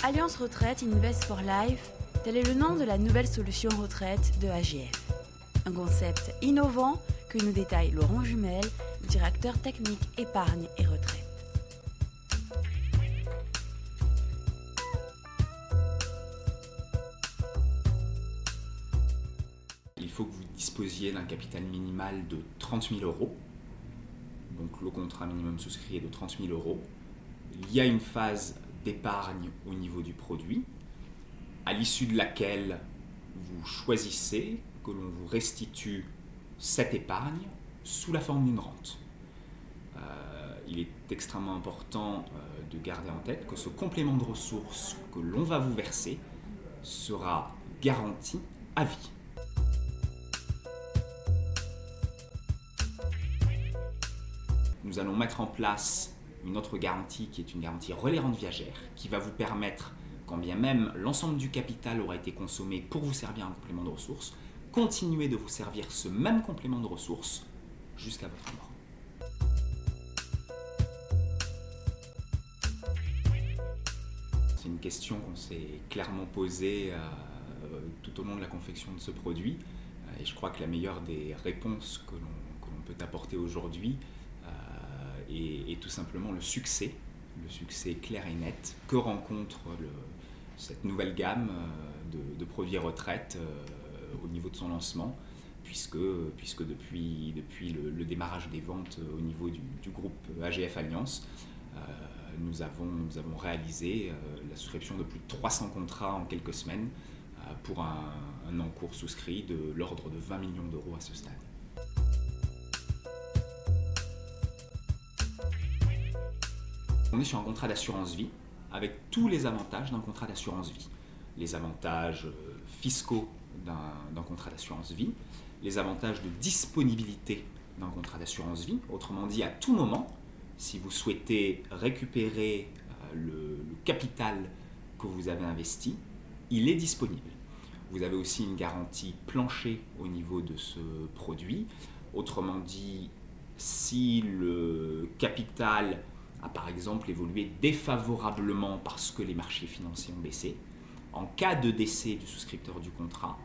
Alliance Retraite Invest for Life, tel est le nom de la nouvelle solution retraite de AGF. Un concept innovant que nous détaille Laurent Jumel, directeur technique épargne et retraite. Il faut que vous disposiez d'un capital minimal de 30 000 €. Donc le contrat minimum souscrit est de 30 000 €. Il y a une phase d'épargne au niveau du produit, à l'issue de laquelle vous choisissez que l'on vous restitue cette épargne sous la forme d'une rente. Il est extrêmement important de garder en tête que ce complément de ressources que l'on va vous verser sera garanti à vie. Nous allons mettre en place une autre garantie qui est une garantie relais rente viagère qui va vous permettre, quand bien même l'ensemble du capital aura été consommé pour vous servir un complément de ressources, continuer de vous servir ce même complément de ressources jusqu'à votre mort. C'est une question qu'on s'est clairement posée tout au long de la confection de ce produit et je crois que la meilleure des réponses que l'on peut apporter aujourd'hui est tout simplement le succès clair et net que rencontre cette nouvelle gamme de produits retraite au niveau de son lancement, puisque depuis le démarrage des ventes au niveau du groupe AGF Alliance, nous avons réalisé la souscription de plus de 300 contrats en quelques semaines pour un encours souscrit de l'ordre de 20 millions € à ce stade. On est sur un contrat d'assurance vie avec tous les avantages d'un contrat d'assurance vie. Les avantages fiscaux d'un contrat d'assurance vie, les avantages de disponibilité d'un contrat d'assurance vie. Autrement dit, à tout moment, si vous souhaitez récupérer le capital que vous avez investi, il est disponible. Vous avez aussi une garantie plancher au niveau de ce produit. Autrement dit, si le capital a par exemple évolué défavorablement parce que les marchés financiers ont baissé, en cas de décès du souscripteur du contrat,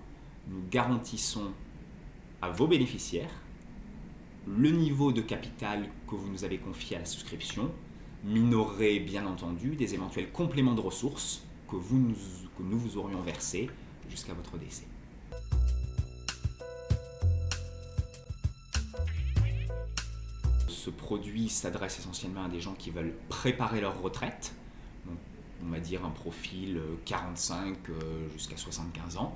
nous garantissons à vos bénéficiaires le niveau de capital que vous nous avez confié à la souscription, minoré bien entendu des éventuels compléments de ressources que nous vous aurions versés jusqu'à votre décès. Ce produit s'adresse essentiellement à des gens qui veulent préparer leur retraite, donc on va dire un profil 45 jusqu'à 75 ans,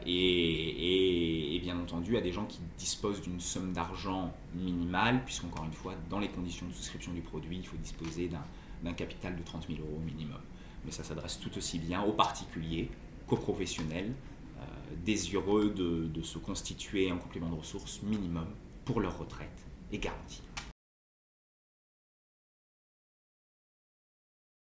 et bien entendu à des gens qui disposent d'une somme d'argent minimale, puisqu'encore une fois, dans les conditions de souscription du produit, il faut disposer d'un capital de 30 000 € minimum. Mais ça s'adresse tout aussi bien aux particuliers qu'aux professionnels désireux de se constituer un complément de ressources minimum pour leur retraite est garanti.